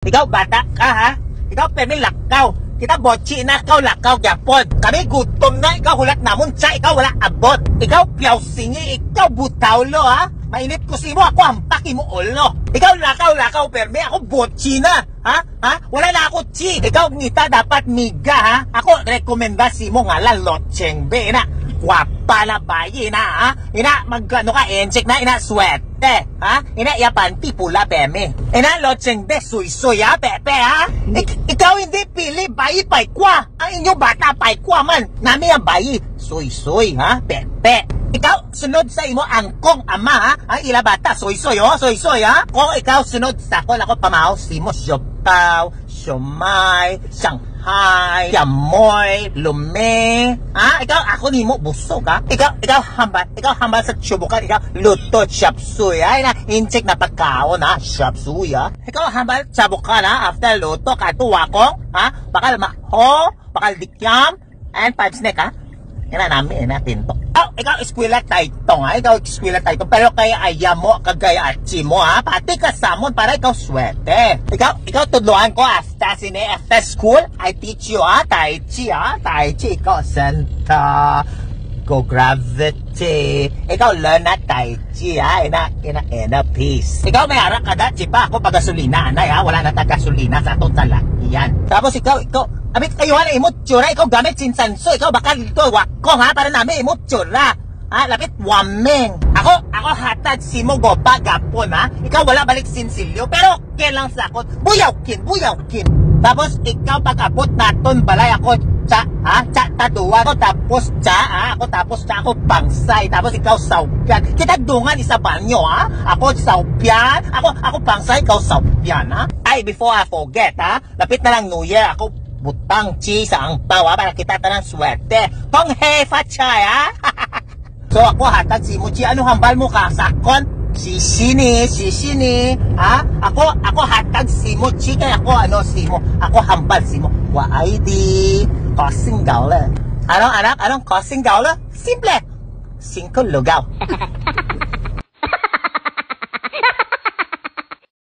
Ikaw bata ka ha? Ikaw permi lakaw. Kita bochi na ikaw lakaw yapon. Kami gutom na ikaw hulat namon sa ikaw wala abot. Ikaw piyaw singi, ikaw butaw lo ha? Mainit ko si mo ako hampaki mo ulo. Ikaw lakaw permi ako bochi na. Ha? Wala na ako chi. Ikaw ngita dapat miga ha? Ako rekomendasi mo ngalan lotsengbe na. Guwapa na bayi na ha? Ina magano ka enchik na ina swerte ha? Ina yapanti pula peme. Ina lotsengbe suy-suy ha pepe ha? Ikaw hindi pili bayi paikwa. Ang inyo bata paikwa man. Nami ang bayi suy-suy ha pepe. Ikaw sunod sa imo angkong ama ha? Ang ila bata suy-suy oh suy-suy ha? Kung ikaw sunod sa ko lako pamaw si mo siopaw, siomay, Shanghai, yamoy, lume. Ha? Ikaw ako ni mo busog ha? Ikaw hambal sa tsubukan. Ikaw luto chapsuy ha? Ina inchik na pagkaon ha? Chapsuy ha? Ikaw hambal tsabukan ha? After luto katuwa ko ha? Bakal maho, bakal dikyam, and 5 snack ha? Ina namin ina pinto. Ikaw eskwela taytong ha? Ikaw eskwela taytong. Pero kaya ayam mo kagaya atsi mo ha? Pati kasamon para ikaw swerte. Ikaw tudloan ko after school. I teach you ha? Tai Chi ha? Tai Chi. Ikaw santa. Go gravity. Ikaw learn na Tai Chi ha? Ina peace. Ikaw may harap ka dati pa. Ako pagasolina anay ha? Wala na tagasolina sa itong talakyan. Tapos ikaw Amit kayo na imot tsura, ikaw gamit sinsanso, ikaw bakal ito wakong ha, para namin imot tsura. Ha, lapit wameng. Ako hatag si mo gopa gapon ha. Ikaw wala balik sinsilyo, pero okay lang sa akot. Buyaw kin. Tapos ikaw pag-abot naton balay ako tsa, ha? Tsa taduwa ko tapos tsa, ha? Tapos tsa ako bangsay. Tapos ikaw saupyan. Kita dungan isa banyo ha. Ako saupyan. Ako bangsay, ikaw saupyan ha. Ay, before I forget ha. Lapit na lang New Year, ako butang chi sa angpaw ha, para kita tanang swerte. Kong he fachay ha. So ako hatag si mo chi, ano hambal mo ka sakon? Sisini ha. Ako hatag si mo chi, kaya ako ano si mo. Ako hambal si mo. Wa ID kasing gaula. Anong kasing gaula? Simple. 5 lugaw.